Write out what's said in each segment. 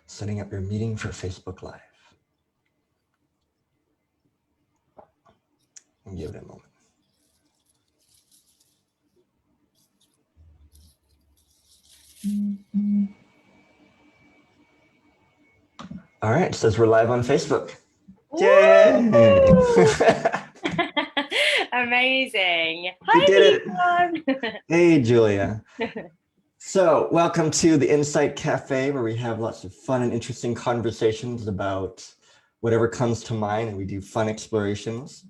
Setting up your meeting for Facebook Live. And give it a moment. All right, it says we're live on Facebook. Yay! Amazing. We did it. Hey, Julia. So welcome to the Insight Cafe, where we have lots of fun and interesting conversations about whatever comes to mind, and we do fun explorations.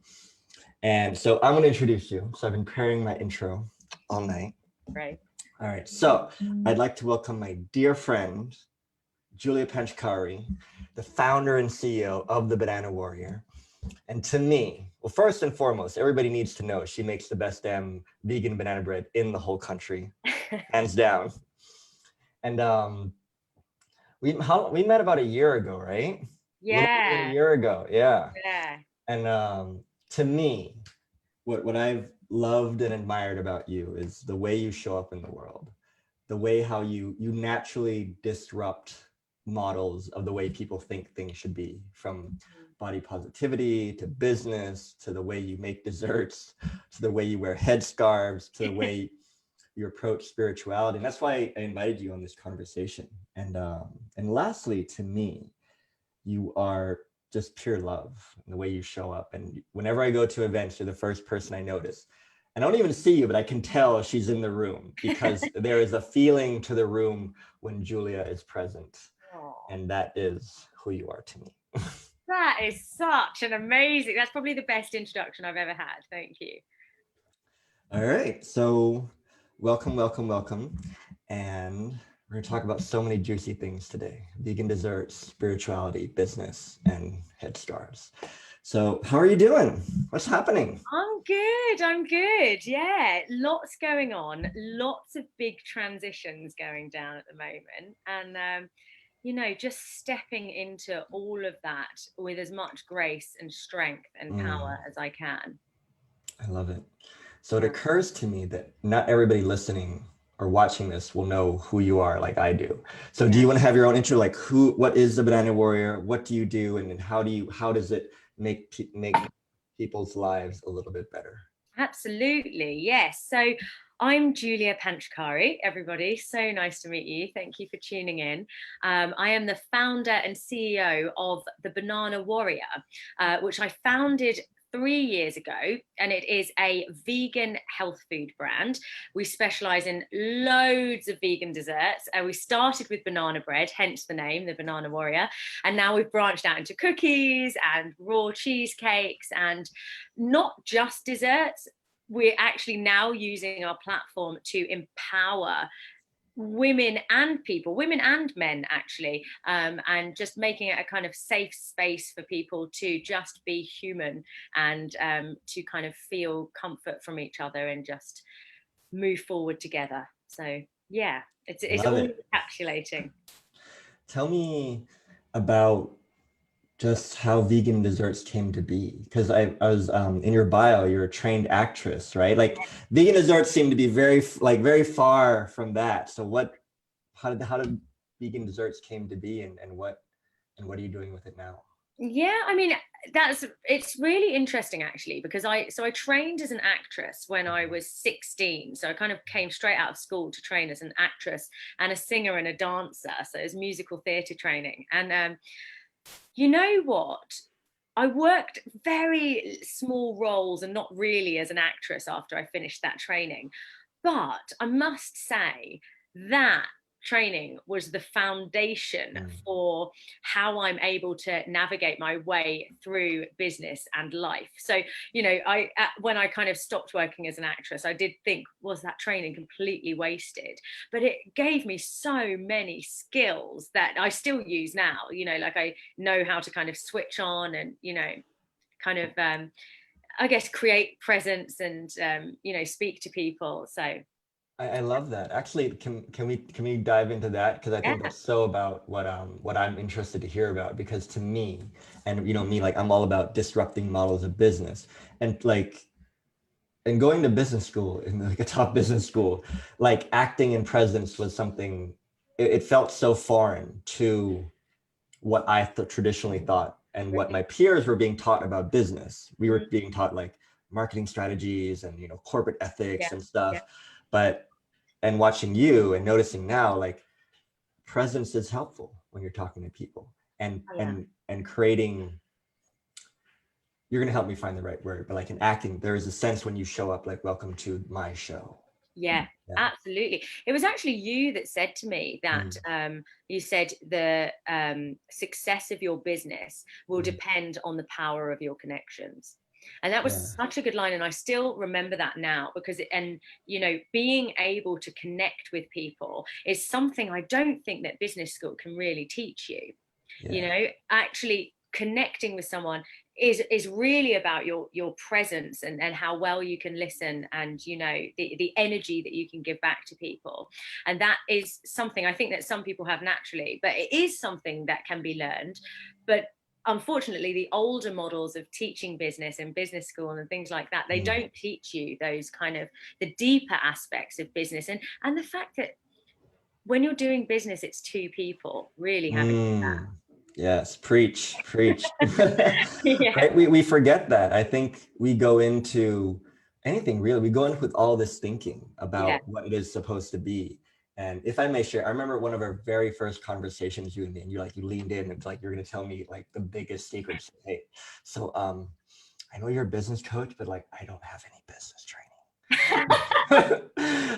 And so I'm going to introduce you. So I've been preparing my intro all night. Right. All right. So I'd like to welcome my dear friend, Julia Panchkowry, the founder and CEO of the Banana Warrior. And to me, well, first and foremost, everybody needs to know she makes the best damn vegan banana bread in the whole country, hands down. And we met about a year ago, right? Yeah. A year ago, yeah. Yeah. And to me, what I've loved and admired about you is the way you show up in the world, the way how you naturally disrupt models of the way people think things should be, from body positivity to business, to the way you make desserts, to the way you wear headscarves, to the way you approach spirituality. And that's why I invited you on this conversation. And lastly, to me, you are just pure love in the way you show up. And whenever I go to events, you're the first person I notice. I don't even see you, but I can tell she's in the room because there is a feeling to the room when Julia is present. Aww. And that is who you are to me. That is such an amazing, that's probably the best introduction I've ever had. Thank you. All right, so welcome, welcome, welcome. And we're gonna talk about so many juicy things today: vegan desserts, spirituality, business, and headscarves. So how are you doing? What's happening? I'm good. Yeah, lots going on, lots of big transitions going down at the moment. And you know, just stepping into all of that with as much grace and strength and power as I can. I love it. So it occurs to me that not everybody listening or watching this will know who you are like I do. So do you want to have your own intro? Like what is the Banana Warrior? What do you do? And then how does it make people's lives a little bit better? Absolutely, yes. So I'm Julia Panchkowry, everybody. So nice to meet you. Thank you for tuning in. I am the founder and CEO of the Banana Warrior, which I founded 3 years ago, and it is a vegan health food brand. We specialize in loads of vegan desserts. We started with banana bread, hence the name, the Banana Warrior, and now we've branched out into cookies and raw cheesecakes, and not just desserts. We're actually now using our platform to empower women and men actually, and just making it a kind of safe space for people to just be human and to kind of feel comfort from each other and just move forward together. So yeah, it's all encapsulating. Tell me about just how vegan desserts came to be, because I was in your bio, you're a trained actress, right? Like vegan desserts seem to be very far from that. So how did vegan desserts came to be, and what are you doing with it now? Yeah, I mean, it's really interesting actually, because I trained as an actress when I was 16. So I kind of came straight out of school to train as an actress and a singer and a dancer. So it was musical theatre training. And you know what? I worked very small roles and not really as an actress after I finished that training. But I must say that training was the foundation for how I'm able to navigate my way through business and life. So, you know, when I kind of stopped working as an actress, I did think, was that training completely wasted? But it gave me so many skills that I still use now. You know, like I know how to kind of switch on and, you know, kind of, I guess, create presence and, you know, speak to people. So I love that. Actually, can we dive into that? Because I think that's so about what I'm interested to hear about. Because to me, and you know me, like I'm all about disrupting models of business, and going to business school, in like a top business school, like acting and presence was something. It felt so foreign to what I traditionally thought and what my peers were being taught about business. We were being taught like marketing strategies and, you know, corporate ethics and stuff. And watching you and noticing now, like, presence is helpful when you're talking to people, and creating, you're going to help me find the right word, but like in acting, there is a sense when you show up like, welcome to my show. Yeah, absolutely. It was actually you that said to me that you said the success of your business will depend on the power of your connections. And that was such a good line. And I still remember that now, because, and, you know, being able to connect with people is something I don't think that business school can really teach you. You know, actually connecting with someone is really about your presence and how well you can listen, and, you know, the energy that you can give back to people. And that is something I think that some people have naturally, but it is something that can be learned. But unfortunately, the older models of teaching business and business school and things like that, they don't teach you those kind of the deeper aspects of business, and the fact that when you're doing business, it's two people really having that. Yes, preach. Right? We forget that. I think we go into anything really, we go in with all this thinking about what it is supposed to be. And if I may share, I remember one of our very first conversations, you and me, and you leaned in and it's like, you're going to tell me like the biggest secrets. Hey, so I know you're a business coach, but like, I don't have any business training.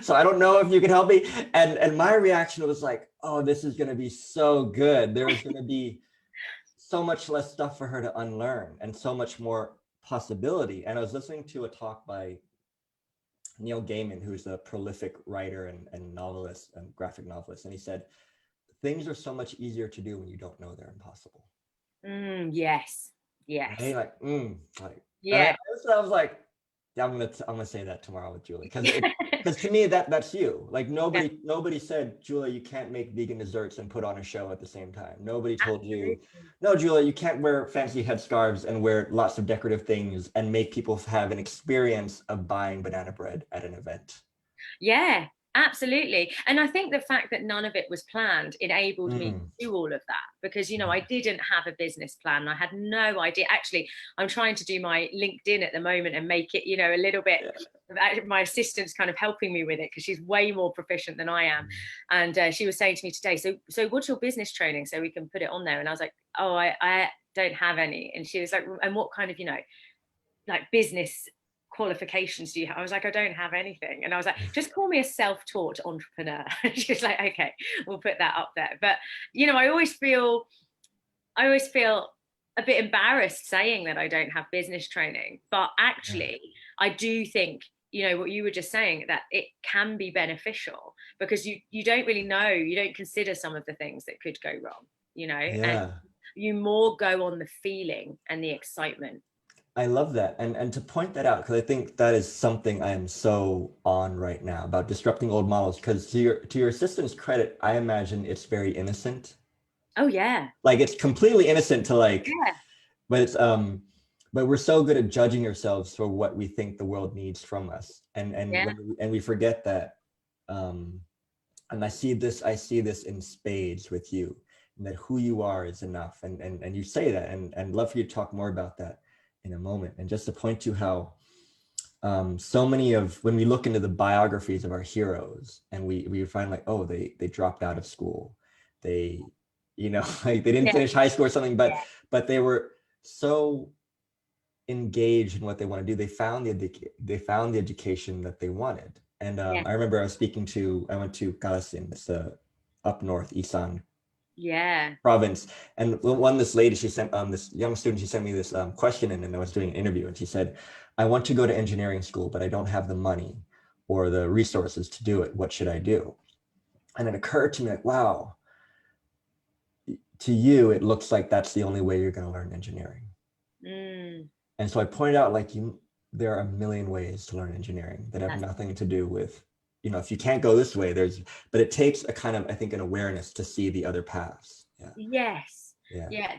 So I don't know if you can help me. And my reaction was like, oh, this is going to be so good. There's going to be so much less stuff for her to unlearn and so much more possibility. And I was listening to a talk by Neil Gaiman, who's a prolific writer and novelist and graphic novelist. And he said, things are so much easier to do when you don't know they're impossible. Yes. Right? Like, yeah. I was like, yeah, I'm gonna say that tomorrow with Julie, because to me that's you. Like nobody said, Julia, you can't make vegan desserts and put on a show at the same time. Nobody told you, no, Julia, you can't wear fancy headscarves and wear lots of decorative things and make people have an experience of buying banana bread at an event. Yeah, absolutely. And I think the fact that none of it was planned enabled me to do all of that, because, you know, I didn't have a business plan. I had no idea. Actually, I'm trying to do my LinkedIn at the moment and make it, you know, a little bit, my assistant's kind of helping me with it because she's way more proficient than I am. And she was saying to me today, so what's your business training so we can put it on there? And I was like, oh, I don't have any. And she was like, and what kind of, you know, like business qualifications do you have? I was like, I don't have anything. And I was like, just call me a self-taught entrepreneur. She was like, okay, we'll put that up there. But, you know, I always feel a bit embarrassed saying that I don't have business training, but actually I do think, you know, what you were just saying, that it can be beneficial, because you don't really know, you don't consider some of the things that could go wrong, you know, and you more go on the feeling and the excitement. I love that. And to point that out, because I think that is something I am so on right now about disrupting old models, because to your assistant's credit, I imagine it's very innocent. Oh yeah. Like it's completely innocent to like, but it's but we're so good at judging ourselves for what we think the world needs from us. And we forget that, and I see this in spades with you, and that who you are is enough. And you say that, and love for you to talk more about that in a moment. And just to point to how so many of, when we look into the biographies of our heroes, and we find like, oh, they dropped out of school, they, you know, like they didn't finish high school or something, but they were so engaged in what they want to do. They found the education that they wanted. And I remember I went to 𝐶𝐻𝐿𝐴, it's up north, Isan province. And this lady, she sent this young student, she sent me this question in, and I was doing an interview, and she said, I want to go to engineering school, but I don't have the money or the resources to do it. What should I do? And it occurred to me like, wow, to you, it looks like that's the only way you're going to learn engineering. And so I pointed out, like, there are a million ways to learn engineering that have nothing to do with, you know, if you can't go this way, but it takes a kind of, I think, an awareness to see the other paths. Yeah,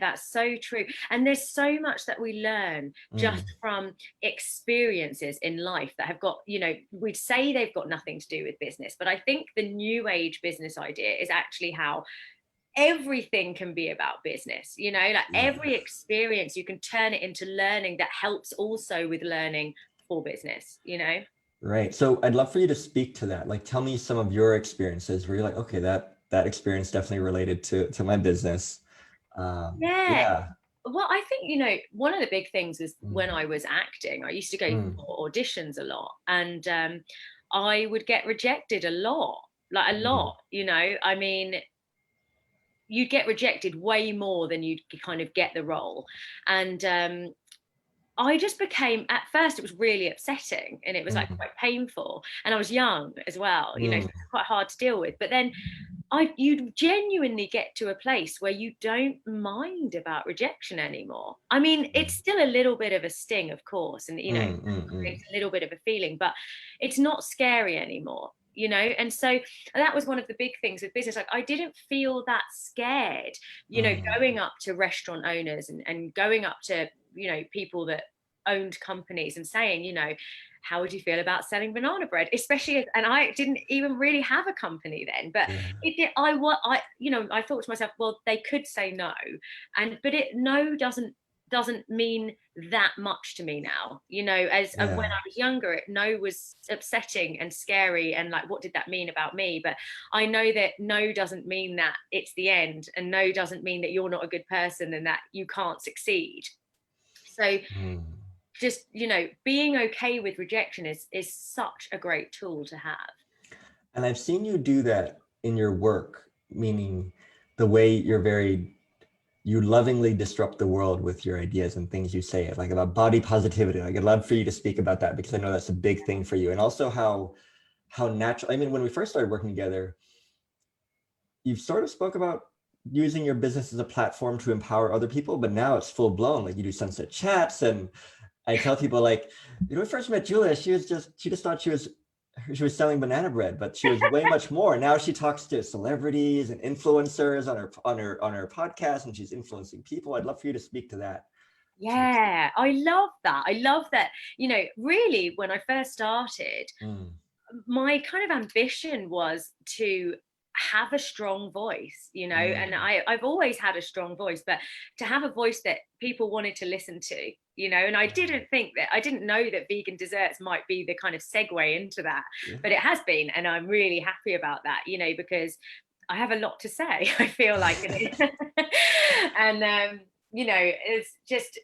that's so true. And there's so much that we learn just from experiences in life that have got, you know, we'd say they've got nothing to do with business, but I think the new age business idea is actually how everything can be about business, you know, like every experience you can turn it into learning that helps also with learning for business, you know. Right. So I'd love for you to speak to that. Like, tell me some of your experiences where you're like, okay, that experience definitely related to my business. Yeah. Yeah. Well, I think, you know, one of the big things is when I was acting, I used to go for auditions a lot, and I would get rejected a lot, like a lot, you know. I mean, you'd get rejected way more than you'd kind of get the role. And I just became, at first it was really upsetting, and it was like quite painful, and I was young as well, you know, so it was quite hard to deal with. But then you genuinely get to a place where you don't mind about rejection anymore. I mean, it's still a little bit of a sting, of course, and, you know, creates a little bit of a feeling, but it's not scary anymore, you know. And so that was one of the big things with business. Like, I didn't feel that scared, you know, going up to restaurant owners and going up to, you know, people that owned companies and saying, you know, how would you feel about selling banana bread? Especially, and I didn't even really have a company then, but you know, I thought to myself, well, they could say no, but no doesn't mean that much to me now, you know. As when I was younger, no was upsetting and scary, and like, what did that mean about me? But I know that no doesn't mean that it's the end, and no doesn't mean that you're not a good person and that you can't succeed. So just, you know, being okay with rejection is such a great tool to have. And I've seen you do that in your work, meaning the way you lovingly disrupt the world with your ideas and things you say, like about body positivity. Like, I'd love for you to speak about that, because I know that's a big thing for you. And also how natural, I mean, when we first started working together, you've sort of spoke about using your business as a platform to empower other people, but now it's full blown. Like, you do sunset chats, and I tell people, like, you know, when we first met Julia, she just thought she was selling banana bread, but she was way much more. Now she talks to celebrities and influencers on her podcast, and she's influencing people. I'd love for you to speak to that. Yeah, I love that. I love that. You know, really, when I first started, my kind of ambition was to have a strong voice, you know, and I've always had a strong voice, but to have a voice that people wanted to listen to, you know. And I didn't know that vegan desserts might be the kind of segue into that, but it has been, and I'm really happy about that, you know, because I have a lot to say, I feel like. And you know, it's just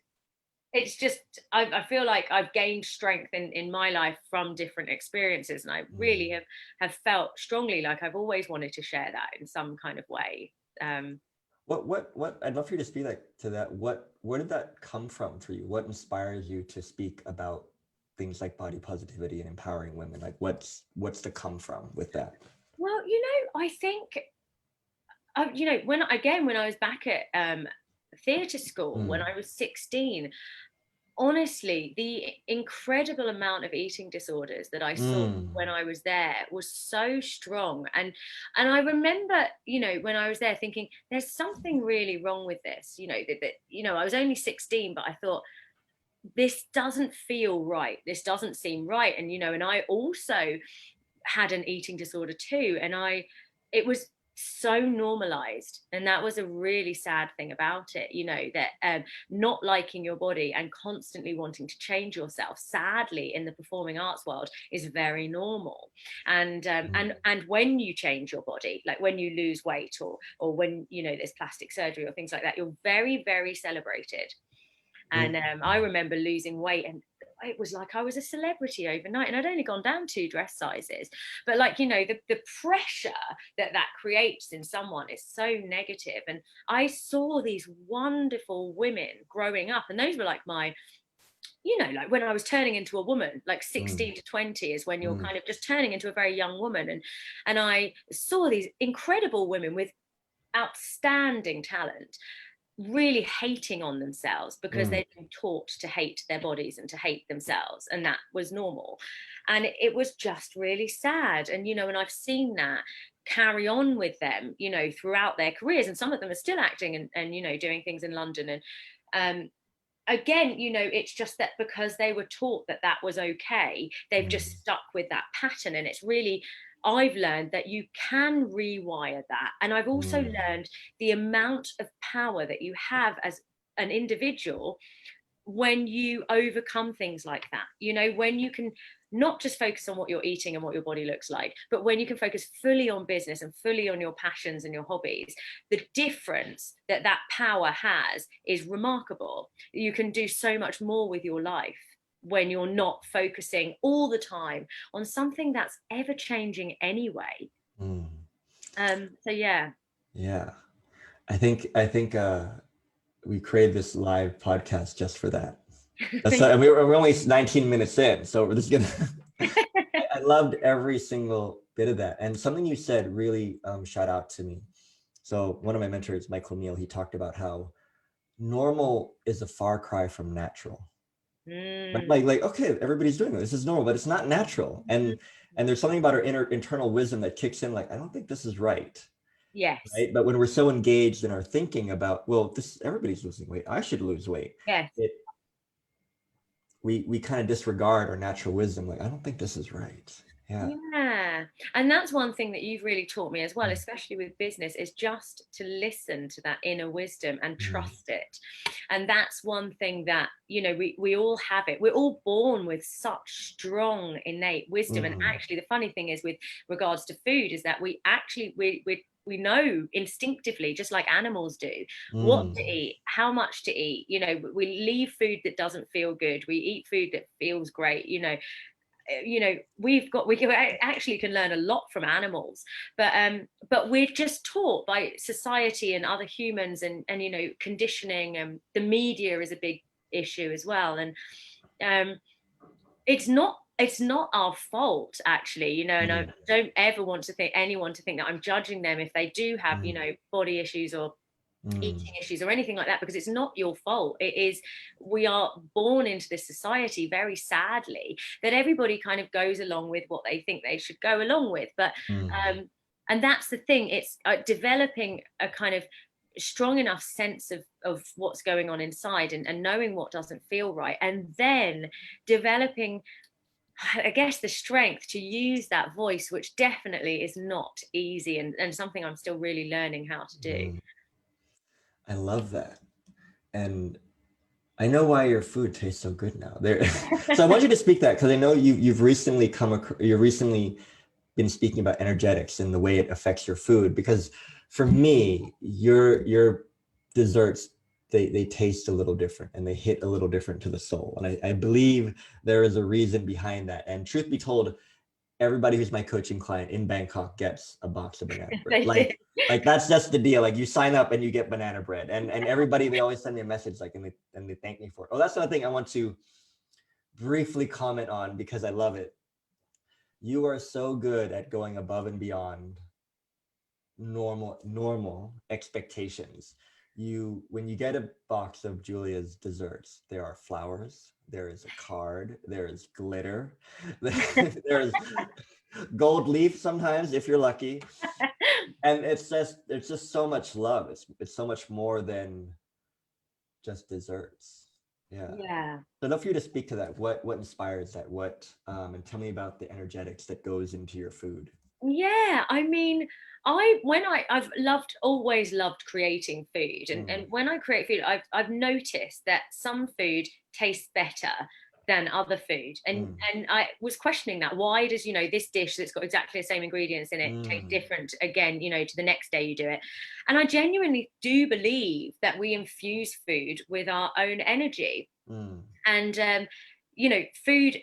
I feel like I've gained strength in my life from different experiences, and I really have felt strongly like I've always wanted to share that in some kind of way. What I'd love for you to speak to that. Where did that come from for you? What inspires you to speak about things like body positivity and empowering women? Like, what's the come from with that? Well, you know, I think, you know, when I was back at theatre school when I was 16, honestly, the incredible amount of eating disorders that I saw when I was there was so strong. And I remember, you know, when I was there thinking, there's something really wrong with this, you know, that you know, I was only 16, but I thought, this doesn't feel right. This doesn't seem right. And, you know, and I also had an eating disorder too. And it was so normalized, and that was a really sad thing about it, you know, that not liking your body and constantly wanting to change yourself, sadly, in the performing arts world is very normal. And when you change your body, like when you lose weight, or when, you know, there's plastic surgery or things like that, you're very, very celebrated. And I remember losing weight, and it was like I was a celebrity overnight, and I'd only gone down 2 dress sizes. But, like, you know, the pressure that creates in someone is so negative. And I saw these wonderful women growing up, and those were like my, you know, like when I was turning into a woman, like 16 to 20 is when you're kind of just turning into a very young woman. And I saw these incredible women with outstanding talent really hating on themselves because they'd been taught to hate their bodies and to hate themselves, and that was normal. And it was just really sad. And, you know, and I've seen that carry on with them, you know, throughout their careers, and some of them are still acting and you know, doing things in London. And again, you know, it's just that because they were taught that was okay, they've just stuck with that pattern. And it's really, I've learned that you can rewire that. And I've also learned the amount of power that you have as an individual when you overcome things like that. You know, when you can not just focus on what you're eating and what your body looks like, but when you can focus fully on business and fully on your passions and your hobbies, the difference that that power has is remarkable. You can do so much more with your life when you're not focusing all the time on something that's ever changing anyway. So yeah. I think we created this live podcast just for that. And we're only 19 minutes in, so we're just gonna I loved every single bit of that. And something you said really shout out to me. So one of my mentors, Mike O'Neill, he talked about how normal is a far cry from natural. Like okay, everybody's doing this is normal, but it's not natural. And there's something about our internal wisdom that kicks in, like, I don't think this is right. Yes. Right. But when we're so engaged in our thinking about, well, everybody's losing weight, I should lose weight. Yes. We kind of disregard our natural wisdom. Like, I don't think this is right. Yeah. And that's one thing that you've really taught me as well, especially with business, is just to listen to that inner wisdom and trust it. And that's one thing that, you know, we all have it. We're all born with such strong innate wisdom. And actually, the funny thing is with regards to food is that we know instinctively, just like animals do, what to eat, how much to eat. You know, we leave food that doesn't feel good. We eat food that feels great. You know, we actually can learn a lot from animals, but we're just taught by society and other humans and you know, conditioning, and the media is a big issue as well. And it's not our fault, actually, you know. And I don't ever want to think anyone to think that I'm judging them if they do have, you know, body issues or eating issues or anything like that, because it's not your fault. It is, we are born into this society, very sadly, that everybody kind of goes along with what they think they should go along with. But and that's the thing, it's developing a kind of strong enough sense of what's going on inside, and knowing what doesn't feel right, and then developing, I guess, the strength to use that voice, which definitely is not easy, and something I'm still really learning how to do. I love that. And I know why your food tastes so good now. So I want you to speak that, because I know you've recently been speaking about energetics and the way it affects your food. Because for me, your desserts, they taste a little different and they hit a little different to the soul. And I believe there is a reason behind that. And truth be told, everybody who's my coaching client in Bangkok gets a box of banana bread. Like that's just the deal. Like, you sign up and you get banana bread. And everybody, they always send me a message, like, and they thank me for it. Oh, that's another thing I want to briefly comment on, because I love it. You are so good at going above and beyond normal expectations. When you get a box of Julia's desserts, there are flowers, there is a card, there is glitter, there's gold leaf sometimes if you're lucky, and it's just so much love. It's so much more than just desserts. So I'd love for you to speak to that. What inspires that? And tell me about the energetics that goes into your food. Yeah, I mean, I've always loved creating food, and when I create food, I've noticed that some food tastes better than other food, and I was questioning that. Why does, you know, this dish that's got exactly the same ingredients in it taste different again, you know, to the next day you do it? And I genuinely do believe that we infuse food with our own energy, and you know, food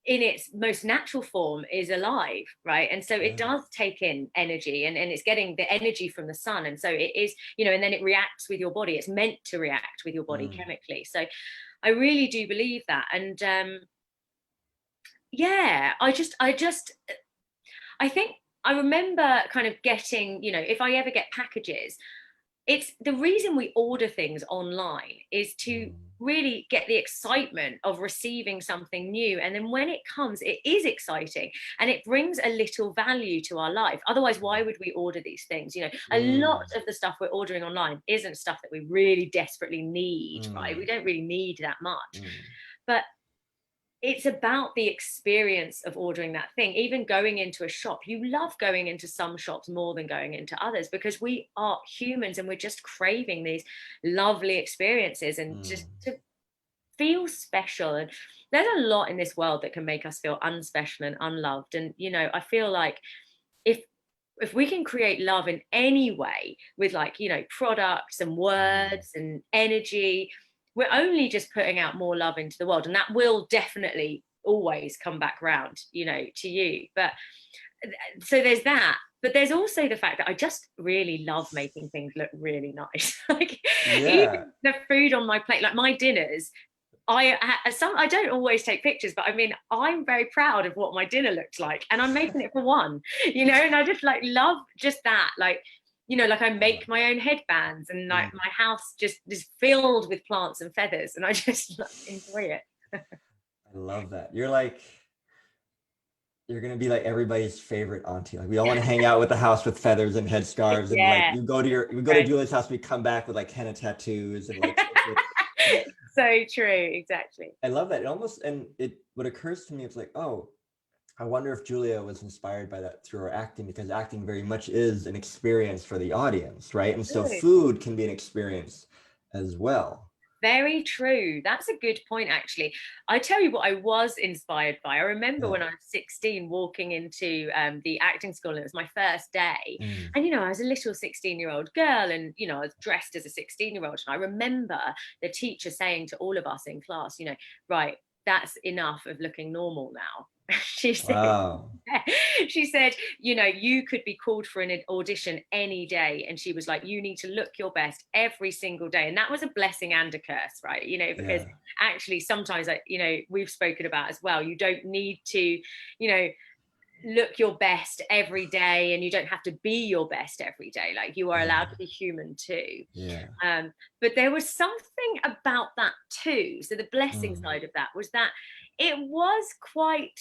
in its most natural form is alive, right? And so it does take in energy, and it's getting the energy from the sun, and so it is, you know, and then it reacts with your body. It's meant to react with your body chemically. So I really do believe that. And I think I remember kind of getting, you know, if I ever get packages, it's the reason we order things online is to really get the excitement of receiving something new. And then when it comes, it is exciting and it brings a little value to our life. Otherwise, why would we order these things? You know, a lot of the stuff we're ordering online isn't stuff that we really desperately need, right? We don't really need that much. But it's about the experience of ordering that thing. Even going into a shop, you love going into some shops more than going into others, because we are humans and we're just craving these lovely experiences and just to feel special. And there's a lot in this world that can make us feel unspecial and unloved. And, you know, I feel like if we can create love in any way with, like, you know, products and words and energy, we're only just putting out more love into the world, and that will definitely always come back round, you know, to you. But so there's that, but there's also the fact that I just really love making things look really nice. Like, even the food on my plate, like my dinners, I don't always take pictures, but I mean, I'm very proud of what my dinner looked like, and I'm making it for one, you know, and I just like love just that, like, you know, like I make my own headbands, and like my house just is filled with plants and feathers, and I just enjoy it. I love that. You're gonna be like everybody's favorite auntie. Like, we all want to hang out with the house with feathers and headscarves, and like you go to Julia's house, we come back with like henna tattoos and like so true, exactly. I love that. It almost, and what occurs to me, it's like, oh, I wonder if Julia was inspired by that through her acting, because acting very much is an experience for the audience, right? And so food can be an experience as well. Very true. That's a good point, actually. I tell you what I was inspired by. I remember when I was 16 walking into the acting school, and it was my first day. And, you know, I was a little 16-year-old girl, and, you know, I was dressed as a 16-year-old. And I remember the teacher saying to all of us in class, you know, right, that's enough of looking normal now. She said, she said, you know, you could be called for an audition any day. And she was like, you need to look your best every single day. And that was a blessing and a curse, right? You know, because actually sometimes, you know, we've spoken about as well, you don't need to, you know, look your best every day, and you don't have to be your best every day. Like, you are allowed to be human too. But there was something about that too. So the blessing side of that was that it was quite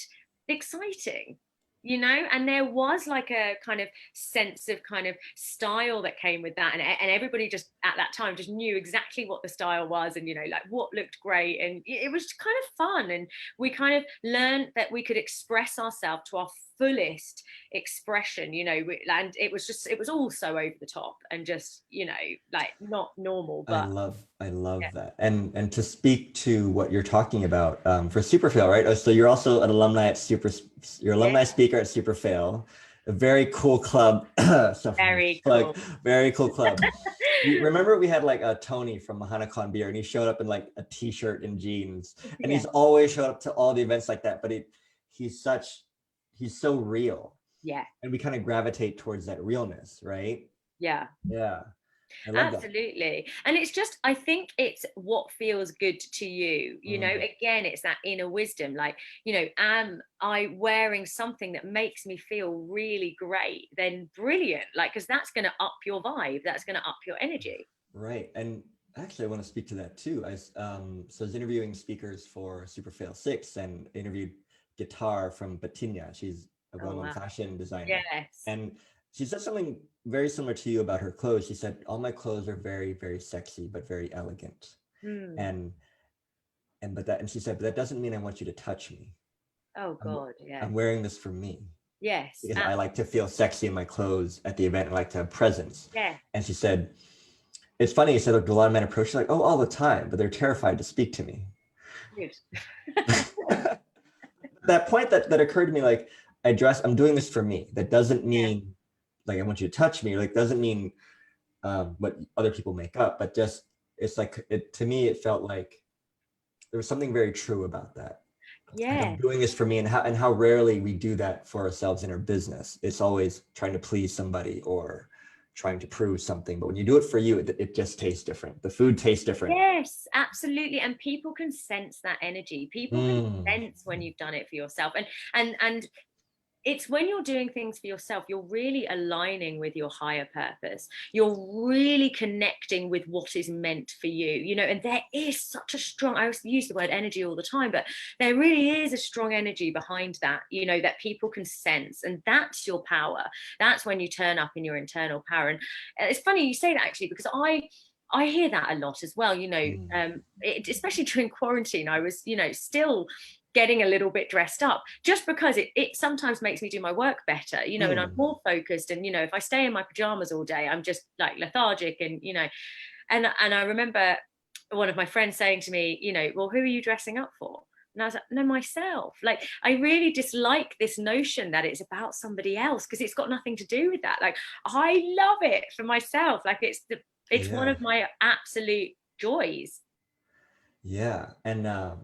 exciting, you know, and there was like a kind of sense of kind of style that came with that, and everybody just at that time just knew exactly what the style was, and, you know, like what looked great, and it was kind of fun, and we kind of learned that we could express ourselves to our fullest expression, you know, and it was all so over the top and just, you know, like not normal. But I love that. And to speak to what you're talking about for Superfail, right? So you're also an alumni at you're alumni speaker at Superfail, a very cool club. Very cool. Very cool club. Remember we had like a Tony from Mahanakan Beer, and he showed up in like a t-shirt and jeans, and he's always showed up to all the events like that, but he's so real. And we kind of gravitate towards that realness, right? I love absolutely that. And it's just, I think it's what feels good to you, you know. Again, it's that inner wisdom, like, you know, am I wearing something that makes me feel really great? Then brilliant, like, because that's going to up your vibe, that's going to up your energy, right? And actually I want to speak to that too. So I was interviewing speakers for Superfail 6 and interviewed Guitar from Batinya. She's a well-known fashion designer. And she said something very similar to you about her clothes. She said, all my clothes are very, very sexy, but very elegant. And she said, but that doesn't mean I want you to touch me. Oh God, I'm wearing this for me. Yes. Because I like to feel sexy in my clothes at the event. I like to have presence. And she said, it's funny, you said, look, a lot of men approach you like, oh, all the time, but they're terrified to speak to me. That point that occurred to me, like, I'm doing this for me. That doesn't mean like I want you to touch me, like doesn't mean what other people make up, but just, it's like, to me, it felt like there was something very true about that. Like, I'm doing this for me, and how rarely we do that for ourselves in our business. It's always trying to please somebody or trying to prove something, but when you do it for you, it just tastes different. The food tastes different. Yes, absolutely. And people can sense that energy. People can sense when you've done it for yourself, and it's when you're doing things for yourself, you're really aligning with your higher purpose. You're really connecting with what is meant for you, you know, and there is such a strong, I use the word energy all the time, but there really is a strong energy behind that, you know, that people can sense. And that's your power. That's when you turn up in your internal power. And it's funny you say that, actually, because I hear that a lot as well, you know, especially during quarantine. I was, you know, still getting a little bit dressed up, just because it sometimes makes me do my work better, you know, and I'm more focused. And, you know, if I stay in my pajamas all day, I'm just like lethargic, and, you know, and I remember one of my friends saying to me, you know, well, who are you dressing up for? And I was like, no, myself. Like, I really dislike this notion that it's about somebody else, because it's got nothing to do with that. Like, I love it for myself. Like, it's one of my absolute joys. Yeah. And I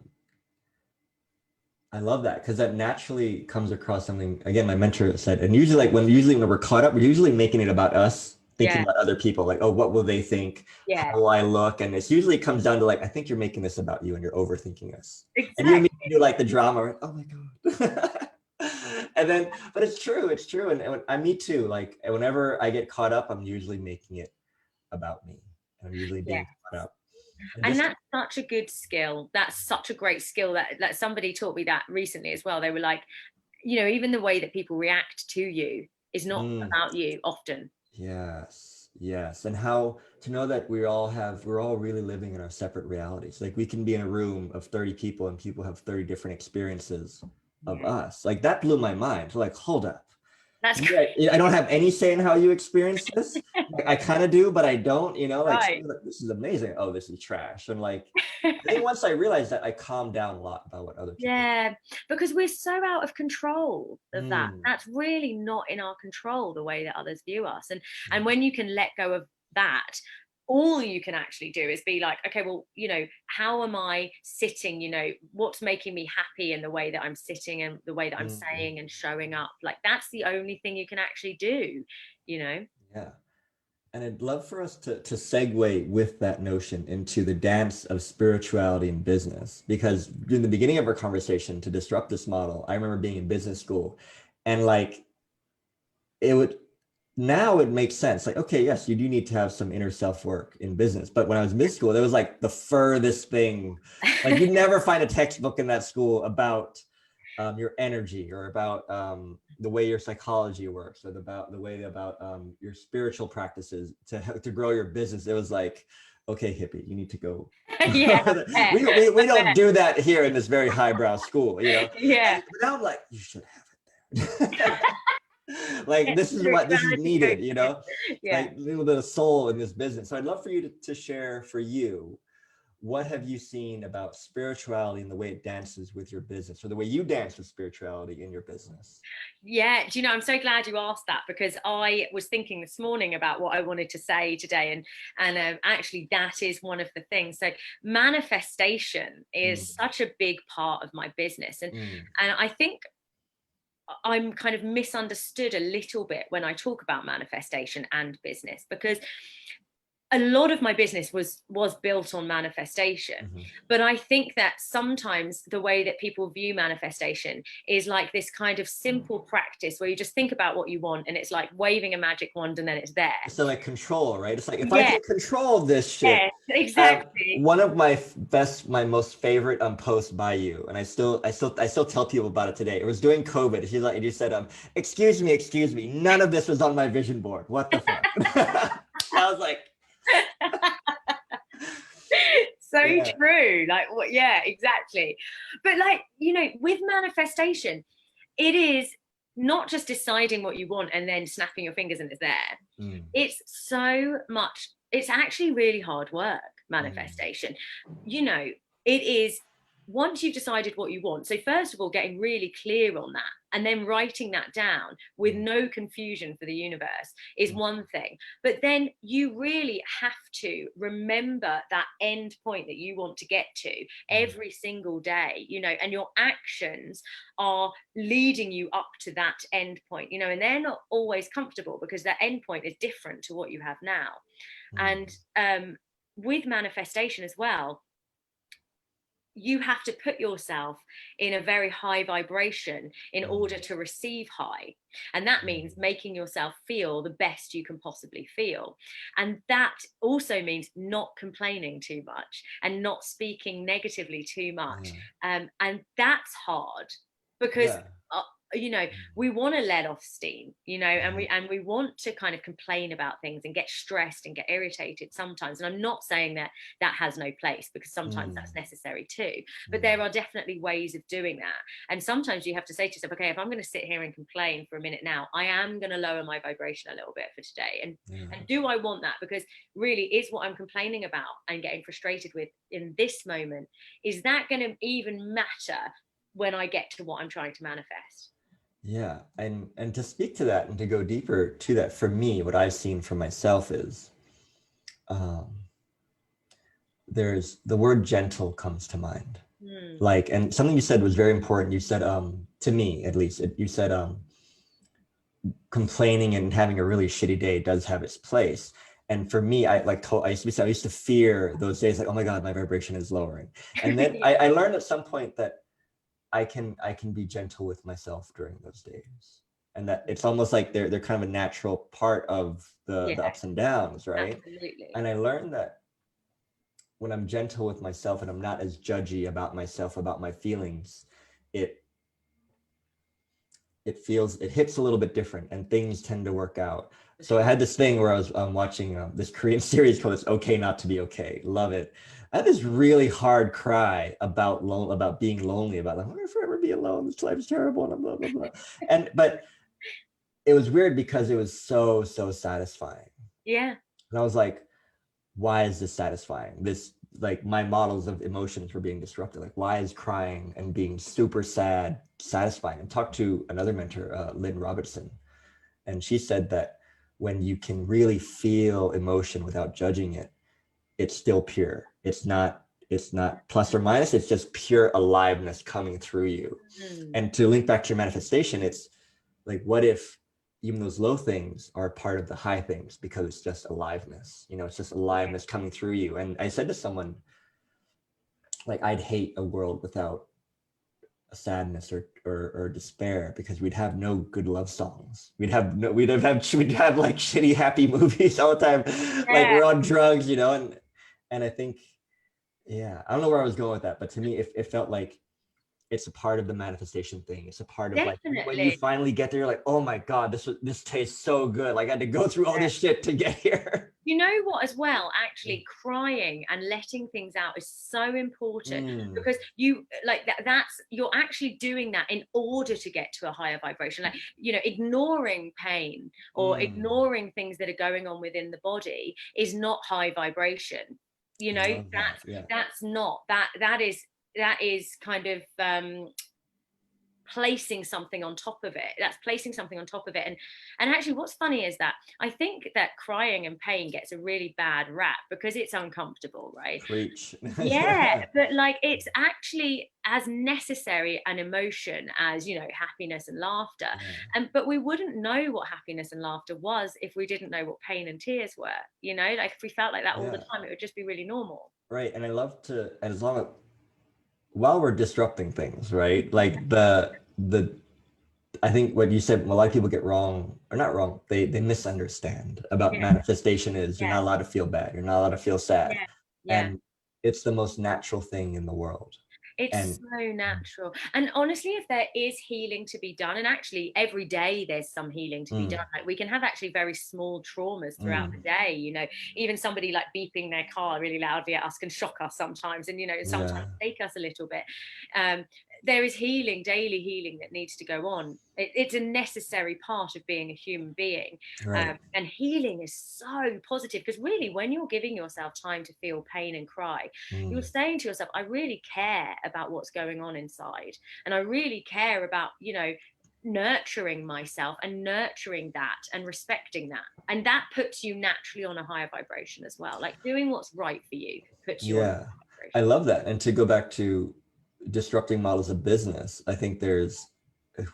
love that, because that naturally comes across something, again, my mentor said, and usually when we're caught up, we're usually making it about us, thinking about other people, like, oh, what will they think? Yeah. How will I look? And it usually comes down to like, I think you're making this about you and you're overthinking this. Exactly. And you do like the drama, oh my God. And then, but it's true. And I, me too, like whenever I get caught up, I'm usually making it about me. I'm usually being caught up. And that's such a good skill. That's such a great skill that somebody taught me that recently as well. They were like, you know, even the way that people react to you is not about you often. Yes. And how to know that we're all really living in our separate realities. Like, we can be in a room of 30 people and people have 30 different experiences of us. Like, that blew my mind. So like, hold up. That's great. I don't have any say in how you experience this. I kind of do, but I don't, you know, like, this is amazing. Oh, this is trash. And like, I think once I realized that, I calmed down a lot about what other people. Yeah, because we're so out of control of that. That's really not in our control, the way that others view us. And when you can let go of that, all you can actually do is be like, okay, well, you know, how am I sitting? You know, what's making me happy in the way that I'm sitting and the way that I'm saying and showing up? Like, that's the only thing you can actually do, you know? Yeah. And I'd love for us to segue with that notion into the dance of spirituality and business, because in the beginning of our conversation, to disrupt this model, I remember being in business school, and like, now it makes sense. Like, okay, yes, you do need to have some inner self work in business. But when I was in business school, there was like the furthest thing. Like, you'd never find a textbook in that school about your energy, or about the way your psychology works, or about your spiritual practices to grow your business. It was like, okay, hippie, you need to go. We don't do that here in this very highbrow school, you know? Yeah. But now I'm like, you should have it there. Like, this is needed, you know? Like, a little bit of soul in this business. So I'd love for you to share, for you, what have you seen about spirituality and the way it dances with your business, or the way you dance with spirituality in your business? Yeah, do you know, I'm so glad you asked that, because I was thinking this morning about what I wanted to say today, and actually that is one of the things. So manifestation is such a big part of my business, and I think I'm kind of misunderstood a little bit when I talk about manifestation and business, because a lot of my business was built on manifestation. But I think that sometimes the way that people view manifestation is like this kind of simple practice where you just think about what you want, and it's like waving a magic wand and then it's there. So like control, right? It's like, if I can control this shit. Yeah, exactly. One of my most favorite posts by you, and I still tell people about it today. It was during COVID. You said, excuse me, none of this was on my vision board. What the fuck? I was like, so true. Like, what? Yeah, exactly. But like, you know, with manifestation, it is not just deciding what you want and then snapping your fingers and it's there. It's so much. It's actually really hard work, manifestation. You know, it is, once you've decided what you want. So first of all, getting really clear on that, and then writing that down with no confusion for the universe is one thing. But then you really have to remember that end point that you want to get to every single day, you know, and your actions are leading you up to that end point, you know, and they're not always comfortable, because that end point is different to what you have now. And with manifestation as well, you have to put yourself in a very high vibration in order to receive high. And that means making yourself feel the best you can possibly feel. And that also means not complaining too much and not speaking negatively too much. And that's hard, because you know, we want to let off steam, you know, and we want to kind of complain about things and get stressed and get irritated sometimes. And I'm not saying that that has no place, because sometimes that's necessary too, but there are definitely ways of doing that. And sometimes you have to say to yourself, okay, if I'm going to sit here and complain for a minute now, I am going to lower my vibration a little bit for today. And do I want that? Because really, is what I'm complaining about and getting frustrated with in this moment, is that going to even matter when I get to what I'm trying to manifest? Yeah, and to speak to that and to go deeper to that, for me, what I've seen for myself is there's the word gentle comes to mind. Like, and something you said was very important. You said, to me at least, you said complaining and having a really shitty day does have its place. And for me, I used to fear those days, like, oh my God, my vibration is lowering. And then I learned at some point that I can be gentle with myself during those days, and that it's almost like they're kind of a natural part of the ups and downs, right? Absolutely. And I learned that when I'm gentle with myself and I'm not as judgy about myself, about my feelings, it hits a little bit different, and things tend to work out. So I had this thing where I was watching this Korean series called "It's Okay Not to Be Okay." Love it. I had this really hard cry about being lonely, about like, I'm gonna forever be alone. This life's terrible, and blah blah blah. But it was weird because it was so satisfying. Yeah. And I was like, why is this satisfying? This, like, my models of emotions were being disrupted. Like, why is crying and being super sad satisfying? And talked to another mentor, Lynn Robertson, and she said that when you can really feel emotion without judging it, it's still pure. It's not plus or minus, it's just pure aliveness coming through you. And to link back to your manifestation, it's like, what if even those low things are part of the high things, because it's just aliveness, you know, it's just aliveness coming through you. And I said to someone, like, I'd hate a world without a sadness or despair, because we'd have no good love songs. We'd have like shitty happy movies all the time. Like, we're on drugs, you know. And I think, I don't know where I was going with that, but to me, it felt like it's a part of the manifestation thing. It's a part of like, when you finally get there, you're like, oh my God, this tastes so good. Like, I had to go through all this shit to get here. You know what, as well, actually crying and letting things out is so important, because you like that's you're actually doing that in order to get to a higher vibration. Like, you know, ignoring pain or ignoring things that are going on within the body is not high vibration. You know, that's not that is kind of placing something on top of it. That's placing something on top of it. And actually, what's funny is that I think that crying and pain gets a really bad rap because it's uncomfortable, right? Preach. Yeah, but like, it's actually as necessary an emotion as, you know, happiness and laughter. But we wouldn't know what happiness and laughter was if we didn't know what pain and tears were. You know, like, if we felt like that all the time, it would just be really normal. Right. And I love to, and as long as, while we're disrupting things, right? Like I think what you said, a lot of people get wrong, or not wrong, they misunderstand about manifestation is you're not allowed to feel bad. You're not allowed to feel sad. And it's the most natural thing in the world. It's so natural. And honestly, if there is healing to be done, and actually every day there's some healing to be done, like, we can have actually very small traumas throughout the day, you know, even somebody like beeping their car really loudly at us can shock us sometimes, and, you know, sometimes take us a little bit. There is healing, daily healing, that needs to go on. It's a necessary part of being a human being. And healing is so positive, because really, when you're giving yourself time to feel pain and cry, you're saying to yourself, I really care about what's going on inside, and I really care about, you know, nurturing myself and nurturing that and respecting that, and that puts you naturally on a higher vibration as well. Like, doing what's right for you puts you on a higher vibration. I love that. And to go back to disrupting models of business, I think there's,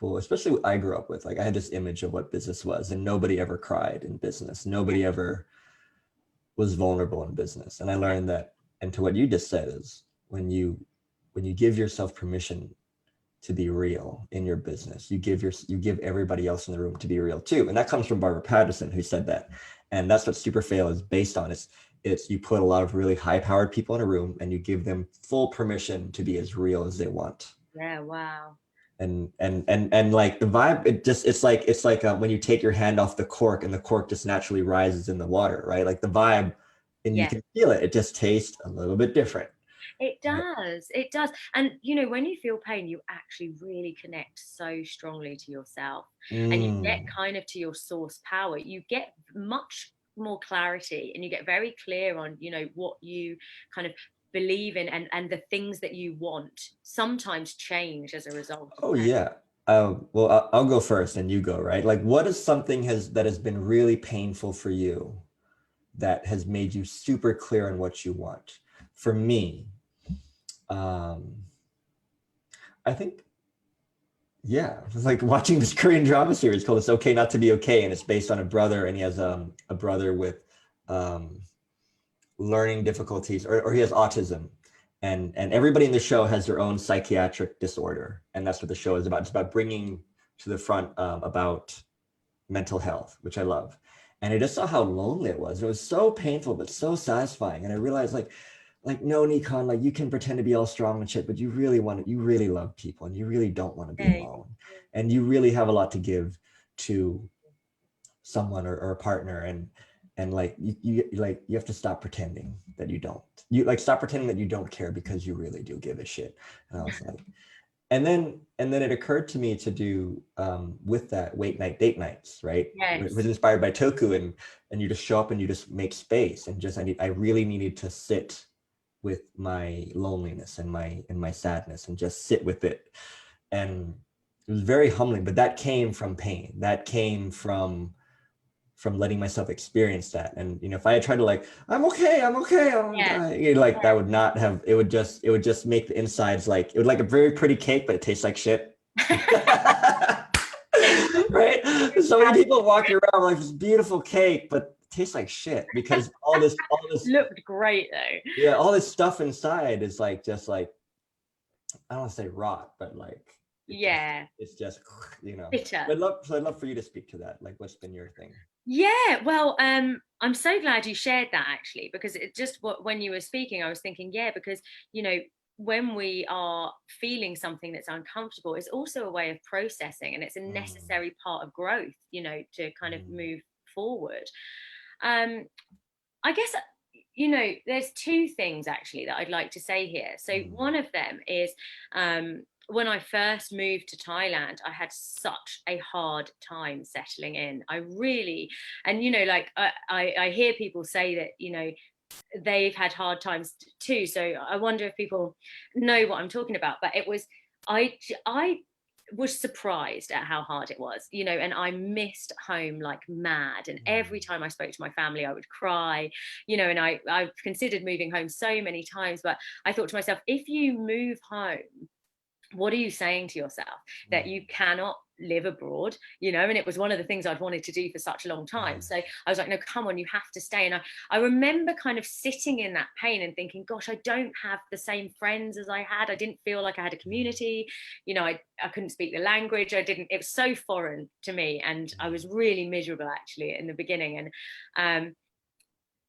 well, especially what I grew up with, like, I had this image of what business was, and nobody ever cried in business. Nobody ever was vulnerable in business. And I learned that, and to what you just said, is when you give yourself permission to be real in your business, you give everybody else in the room to be real too. And that comes from Barbara Patterson, who said that. And that's what Super Fail is based on. It's you put a lot of really high-powered people in a room, and you give them full permission to be as real as they want. Yeah, wow. and like the vibe, it's like when you take your hand off the cork and the cork just naturally rises in the water, right? Like the vibe, and you Yeah. can feel it. It just tastes a little bit different. It does. It does. And you know, when you feel pain, you actually really connect so strongly to yourself, and you get Mm. kind of to your source power. You get much more clarity, and you get very clear on, you know, what you kind of believe in, and the things that you want sometimes change as a result of Oh pain. yeah. Well, I'll go first and you go, right? Like, what is something that has been really painful for you that has made you super clear on what you want? For me, um, I think, yeah, it's like watching this Korean drama series called "It's Okay Not to Be Okay," and it's based on a brother, and he has a brother with um, learning difficulties, or he has autism, and everybody in the show has their own psychiatric disorder, and that's what the show is about. It's about bringing to the front about mental health, which I love. And I just saw how lonely it was. It was so painful, but so satisfying. And I realized no, Nikon, like you can pretend to be all strong and shit, but you really love people and you really don't want to be Yeah. alone. And you really have a lot to give to someone or a partner. And like you have to stop pretending that you don't. You like stop pretending that you don't care because you really do give a shit. And I was like, and then it occurred to me to do with that wait night date nights, right? It was Yes. inspired by Toku, and you just show up and you just make space, and just I really needed to sit with my loneliness and my sadness and just sit with it. And it was very humbling, but that came from pain. That came from letting myself experience that. And you know, if I had tried to like, I'm okay, Yeah. like that would not have, it would just make the insides like, it would like a very pretty cake, but it tastes like shit. Right? So many people walking around like this beautiful cake, but it tastes like shit because all this, Looked great though. yeah, all this stuff inside is like, just like, I don't want to say rot, but like, Yeah. it's just, you know, Bitter. I'd love for you to speak to that. Like, what's been your thing? Yeah, well, I'm so glad you shared that actually, because it just when you were speaking, I was thinking, yeah, because you know, when we are feeling something that's uncomfortable, it's also a way of processing, and it's a Mm, necessary part of growth, you know, to kind of mm, move forward. Um, I guess, you know, there's two things actually that I'd like to say here. So mm, one of them is, when I first moved to Thailand, I had such a hard time settling in. I really, and you know, like I hear people say that, you know, they've had hard times too. So I wonder if people know what I'm talking about. But it was, I was surprised at how hard it was, you know, and I missed home like mad. And every mm, time I spoke to my family, I would cry, you know, and I've considered moving home so many times, but I thought to myself, if you move home, what are you saying to yourself? That mm. you cannot live abroad, you know? And it was one of the things I'd wanted to do for such a long time. Yeah. So I was like, no, come on, you have to stay. And I remember kind of sitting in that pain and thinking, gosh, I don't have the same friends as I had. I didn't feel like I had a community. You know, I couldn't speak the language. It was so foreign to me. And I was really miserable actually in the beginning. And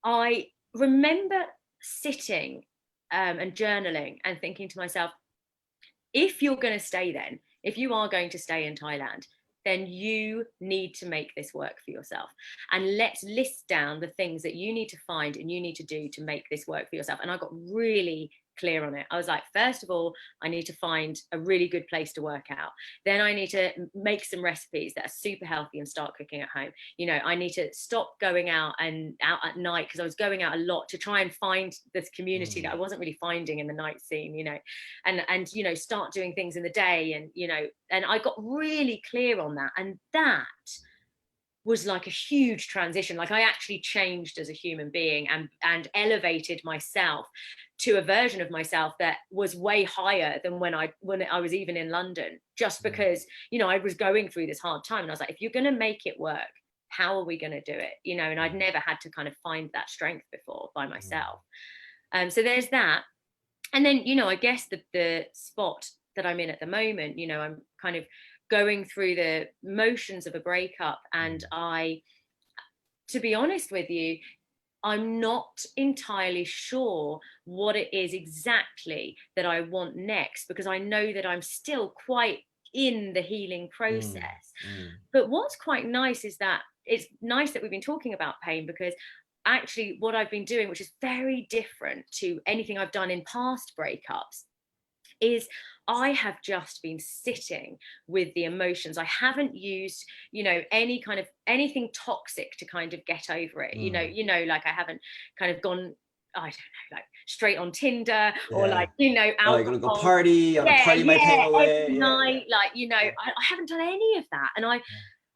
I remember sitting and journaling and thinking to myself, if you're going to stay, then if you are going to stay in Thailand, then you need to make this work for yourself. And let's list down the things that you need to find and you need to do to make this work for yourself. And I got really clear on it. I was like, first of all, I need to find a really good place to work out. Then I need to make some recipes that are super healthy and start cooking at home. You know, I need to stop going out at night, because I was going out a lot to try and find this community that I Mm, wasn't really finding in the night scene, you know, and you know, start doing things in the day. And you know, and I got really clear on that, and that was like a huge transition. Like I actually changed as a human being, and elevated myself to a version of myself that was way higher than when I was even in London, just mm, because, you know, I was going through this hard time, and I was like, if you're going to make it work, how are we going to do it, you know? And I'd never had to kind of find that strength before by mm, myself. So there's that. And then, you know, I guess the spot that I'm in at the moment, you know, I'm kind of going through the motions of a breakup, and mm, to be honest with you, I'm not entirely sure what it is exactly that I want next, because I know that I'm still quite in the healing process. Mm. But what's quite nice is that it's nice that we've been talking about pain, because actually what I've been doing, which is very different to anything I've done in past breakups, is I have just been sitting with the emotions. I haven't used, any kind of anything toxic to kind of get over it. Like I haven't kind of gone, I don't know, like straight on Tinder, or like, Or like gonna go alcohol. party on a party my pain away. Every night, like, I haven't done any of that.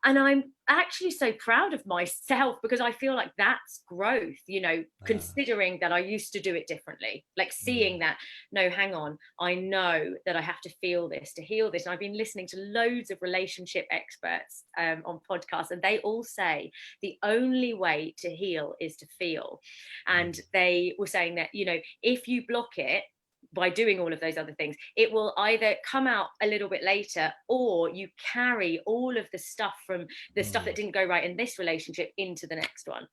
And I'm actually so proud of myself, because I feel like that's growth, considering that I used to do it differently, like seeing that, no, hang on, I know that I have to feel this to heal this. And I've been listening to loads of relationship experts on podcasts, and they all say the only way to heal is to feel. And they were saying that, if you block it by doing all of those other things, it will either come out a little bit later, or you carry all of the stuff from the stuff that didn't go right in this relationship into the next one.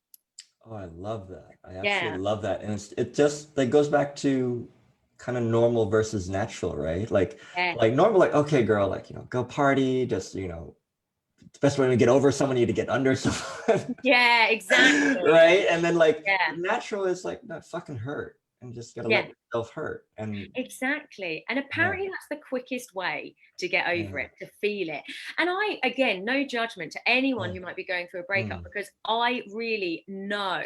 Oh, I love that. I absolutely love that. And it just like goes back to kind of normal versus natural, right? Like normal, like, okay, girl, like, go party, just, especially when we get over someone, you need to get under someone. Yeah, exactly. Right. And then like natural is like, that fucking hurt. And just gotta let yourself hurt. And exactly. And apparently that's the quickest way to get over it, to feel it. And I, again, no judgment to anyone who might be going through a breakup, because I really know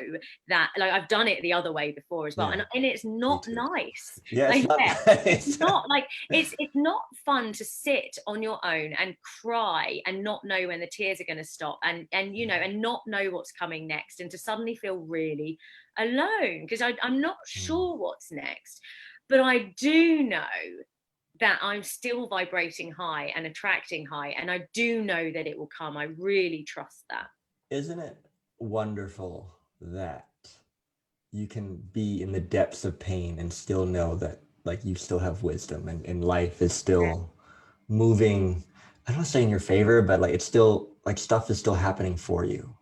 that, like, I've done it the other way before as well. And it's not nice. It's not like, it's not fun to sit on your own and cry and not know when the tears are going to stop, and not know what's coming next, and to suddenly feel really alone, because I'm not sure what's next, but I do know that I'm still vibrating high and attracting high, and I do know that it will come. I really trust that. Isn't it wonderful that you can be in the depths of pain and still know that, like, you still have wisdom, and life is still moving, I don't want to say in your favor, but like, it's still like, stuff is still happening for you,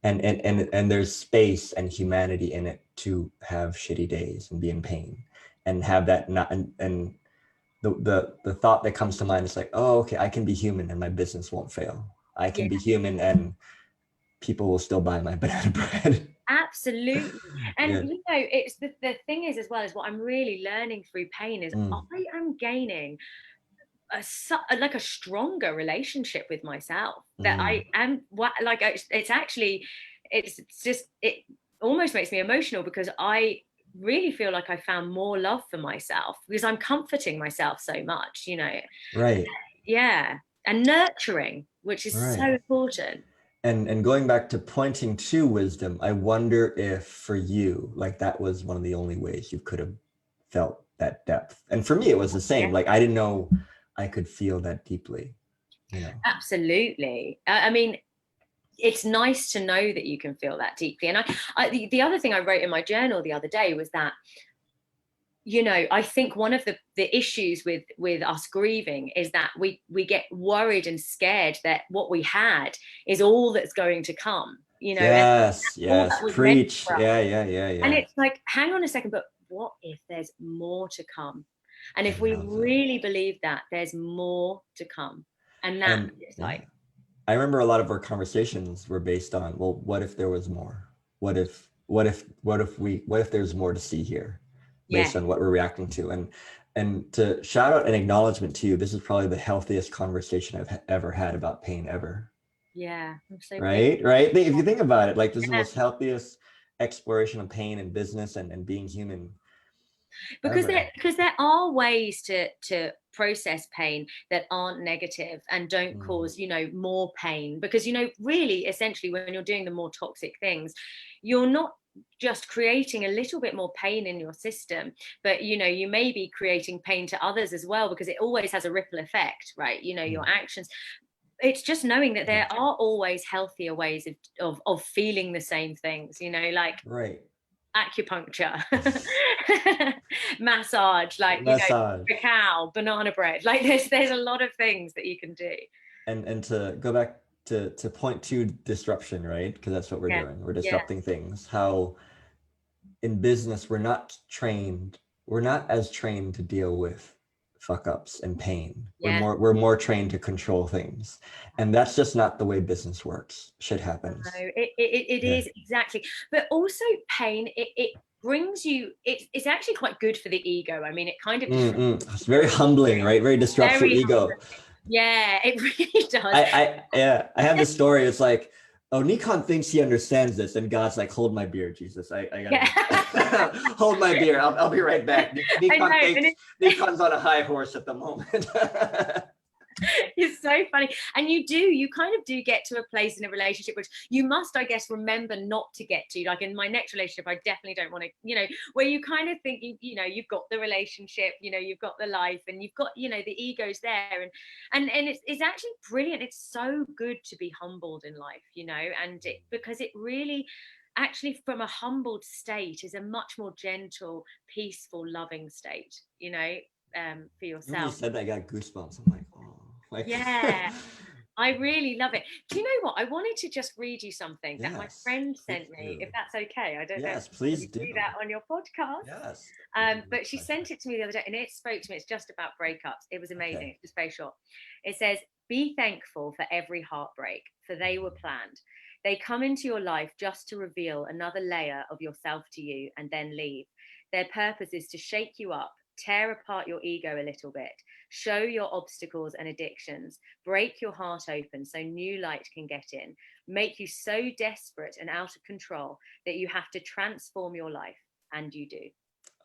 and there's space and humanity in it to have shitty days and be in pain, and have that not, and the thought that comes to mind is like, oh, okay, I can be human and my business won't fail. I can be human and people will still buy my banana bread. Absolutely. And it's the thing is, as well, as what I'm really learning through pain is I am gaining a stronger relationship with myself, that I am like, it almost makes me emotional, because I really feel like I found more love for myself, because I'm comforting myself so much, Right. And nurturing, which is so important. And going back to pointing to wisdom, I wonder if for you, like, that was one of the only ways you could have felt that depth. And for me, it was the same. Like, I didn't know I could feel that deeply. Absolutely. I mean, it's nice to know that you can feel that deeply. And the other thing I wrote in my journal the other day was that, I think one of the issues with us grieving is that we get worried and scared that what we had is all that's going to come, Yes, preach. Yeah. And it's like, hang on a second, but what if there's more to come? And if we really believe that there's more to come, and that is like, I remember a lot of our conversations were based on, well, what if there was more? What if there's more to see here, based on what we're reacting to? And to shout out an acknowledgement to you, this is probably the healthiest conversation I've ever had about pain ever. Yeah. I'm so right. If you think about it, like, this is the most healthiest exploration of pain and business and being human. Because there are ways to process pain that aren't negative and don't cause more pain, because really, essentially, when you're doing the more toxic things, you're not just creating a little bit more pain in your system, but you may be creating pain to others as well, because it always has a ripple effect, right? Your actions. It's just knowing that there are always healthier ways of feeling the same things, like acupuncture, massage, like cacao, banana bread, like there's a lot of things that you can do. And to go back to point to disruption, right? Because that's what we're doing. We're disrupting things. How in business we're not as trained to deal with fuck ups and pain. Yeah. We're more trained to control things, and that's just not the way business works. Shit happens. No, it Yeah. is, exactly. But also pain, it brings you, it's actually quite good for the ego. I mean, it kind of It's very humbling, right? Very disrupts your ego. humbling. Yeah, it really does. I have this story. It's like, oh, 𝐀𝐿 thinks he understands this, and God's like, hold my beer, Jesus. I gotta hold my beer. I'll be right back. 𝐀𝐿's on a high horse at the moment. It's so funny. And you kind of do get to a place in a relationship which you must, I guess, remember not to get to. Like in my next relationship, I definitely don't want to, where you kind of think, you've got the relationship, you've got the life, and you've got, the ego's there. And it's actually brilliant. It's so good to be humbled in life, and because it really, actually from a humbled state is a much more gentle, peaceful, loving state, for yourself. When you said that, I got goosebumps. I'm like, oh. Yeah, I really love it. Do you know what? I wanted to just read you something that my friend sent me, if that's okay. I don't know if please you do that on your podcast. Yes. But she sent it to me the other day, and it spoke to me. It's just about breakups. It was amazing. Okay. It's just very short. It says, "Be thankful for every heartbreak, for they were planned. They come into your life just to reveal another layer of yourself to you and then leave. Their purpose is to shake you up, tear apart your ego a little bit, show your obstacles and addictions, break your heart open so new light can get in, make you so desperate and out of control that you have to transform your life, and you do."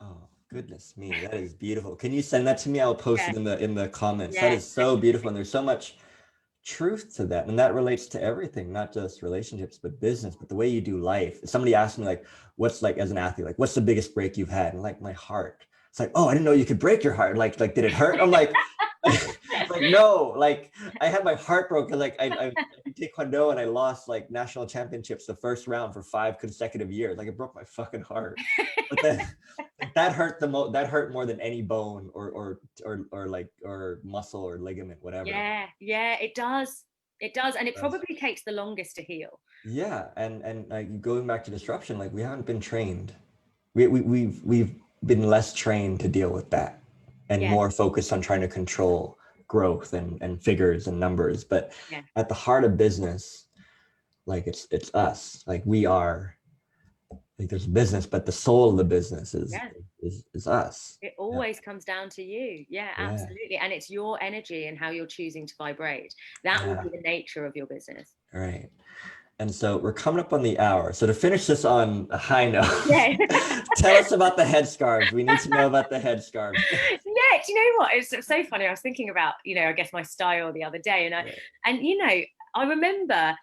Oh, goodness me, that is beautiful. Can you send that to me? I'll post it in the comments. That is so beautiful, and there's so much truth to that, and that relates to everything, not just relationships but business, but the way you do life. Somebody asked me, like, what's, like, as an athlete, like, what's the biggest break you've had? And like, my heart. It's like, oh, I didn't know you could break your heart. Like, did it hurt? I'm like, like, no, like, I had my heart broken. Like, I did taekwondo, and I lost like national championships the first round for 5 consecutive years. Like, it broke my fucking heart. But then that hurt that hurt more than any bone or muscle or ligament, whatever. Yeah, it does. It does, and it probably takes the longest to heal. Yeah, and like, going back to disruption, like, we haven't been trained. We've been less trained to deal with that, and more focused on trying to control growth and figures and numbers. But at the heart of business, like, it's us. Like, we are, like, there's business, but the soul of the business is us. It always comes down to you. Yeah, absolutely. And it's your energy and how you're choosing to vibrate. That will be the nature of your business. Right. And so we're coming up on the hour. So to finish this on a high note, tell us about the headscarves. We need to know about the headscarves. Yeah, do you know what? It's so funny. I was thinking about, I guess my style the other day, and I remember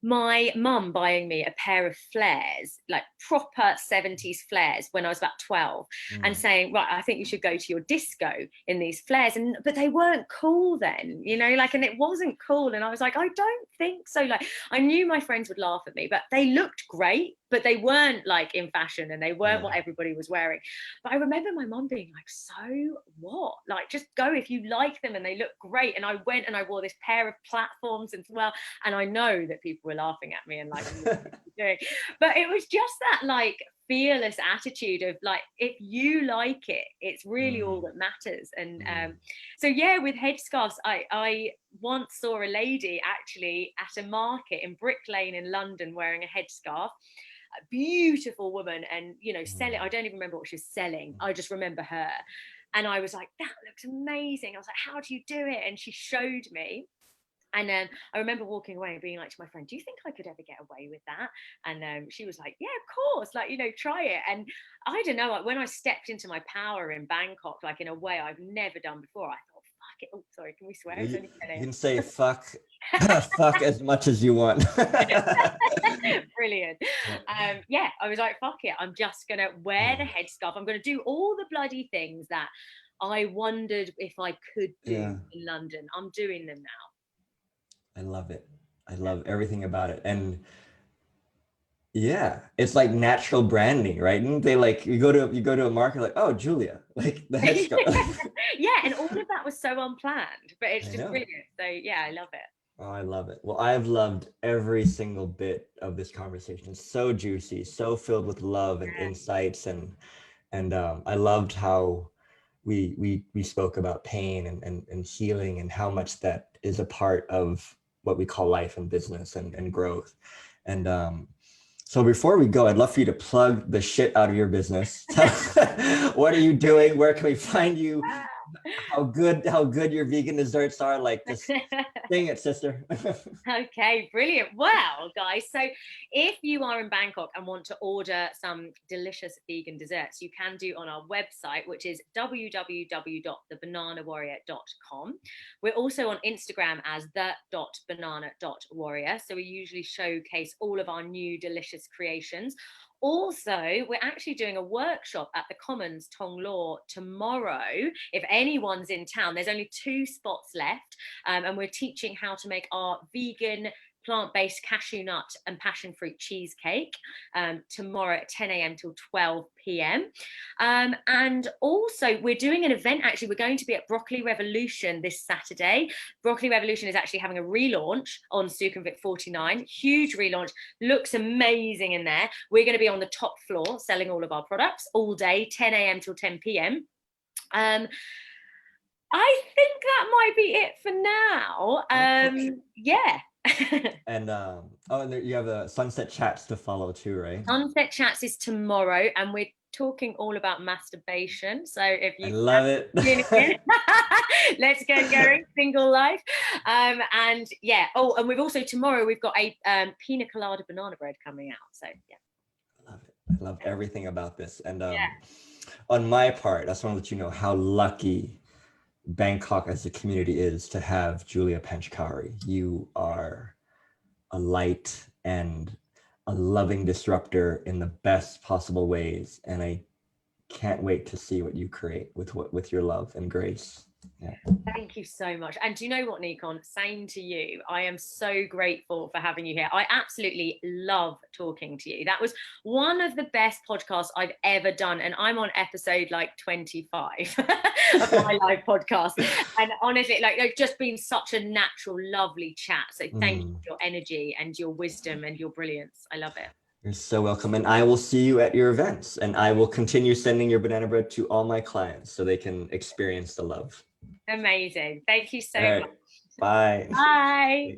my mum buying me a pair of flares, like proper 70s flares, when I was about 12, and saying, right, I think you should go to your disco in these flares. But they weren't cool then, and it wasn't cool. And I was like, I don't think so. Like, I knew my friends would laugh at me, but they looked great, but they weren't like in fashion, and they weren't what everybody was wearing. But I remember my mum being like, so what? Like, just go if you like them and they look great. And I went and I wore this pair of platforms as well. And I know that people were laughing at me and like, what are you doing? But it was just that, like, fearless attitude of, like, if you like it, it's really all that matters. And so with headscarves, I once saw a lady actually at a market in Brick Lane in London wearing a headscarf. A beautiful woman, and selling. I don't even remember what she was selling. I just remember her, and I was like, that looks amazing. I was like, how do you do it? And she showed me. And I remember walking away and being like to my friend, do you think I could ever get away with that? And she was like, yeah, of course, like, try it. And I don't know, like, when I stepped into my power in Bangkok, like, in a way I've never done before, I thought, fuck it. Oh, sorry, can we swear? You can say fuck fuck as much as you want. Brilliant. I was like, fuck it, I'm just gonna wear the headscarf. I'm gonna do all the bloody things that I wondered if I could do in London. I'm doing them now. I love it. I love everything about it. And it's like natural branding, right? And they, like, you go to a market, like, oh, Julia, like the headscarf. And all of that was so unplanned, but it's just brilliant. So I love it. Oh, I love it. Well, I've loved every single bit of this conversation. It's so juicy, so filled with love and insights, and I loved how we spoke about pain and healing and how much that is a part of what we call life and business and growth. And so before we go, I'd love for you to plug the shit out of your business. What are you doing? Where can we find you? How good your vegan desserts are. Like, just sing it, sister. Okay, brilliant. Well, guys, so if you are in Bangkok and want to order some delicious vegan desserts, you can do on our website, which is www.thebananawarrior.com. We're also on Instagram as the.banana.warrior. So we usually showcase all of our new delicious creations. Also, we're actually doing a workshop at the Commons Thong Lo tomorrow. If anyone's in town, there's only 2 spots left, and we're teaching how to make our vegan plant-based cashew nut and passion fruit cheesecake tomorrow at 10 a.m. till 12 p.m. And also we're doing an event, actually. We're going to be at Broccoli Revolution this Saturday. Broccoli Revolution is actually having a relaunch on Sukhumvit 49. Huge relaunch, looks amazing in there. We're going to be on the top floor selling all of our products all day, 10 a.m. till 10 p.m. I think that might be it for now. Yeah. And and there, you have the Sunset Chats to follow too, right? Sunset Chats is tomorrow, and we're talking all about masturbation. So if you love it, let's get going, single life. And yeah. Oh, and we've also tomorrow we've got a pina colada banana bread coming out. So yeah. I love it. I love everything about this. And on my part, I just want to let you know how lucky Bangkok as a community is to have Julia Panchkowry. You are a light and a loving disruptor in the best possible ways, and I can't wait to see what you create with your love and grace. Yeah. Thank you so much. And do you know what, 𝐀𝐻𝐿? Same to you. I am so grateful for having you here. I absolutely love talking to you. That was one of the best podcasts I've ever done. And I'm on episode like 25 of my live podcast. And honestly, like, it's just been such a natural, lovely chat. So thank you for your energy and your wisdom and your brilliance. I love it. You're so welcome. And I will see you at your events, and I will continue sending your banana bread to all my clients so they can experience the love. Amazing. Thank you so much. Bye. Bye.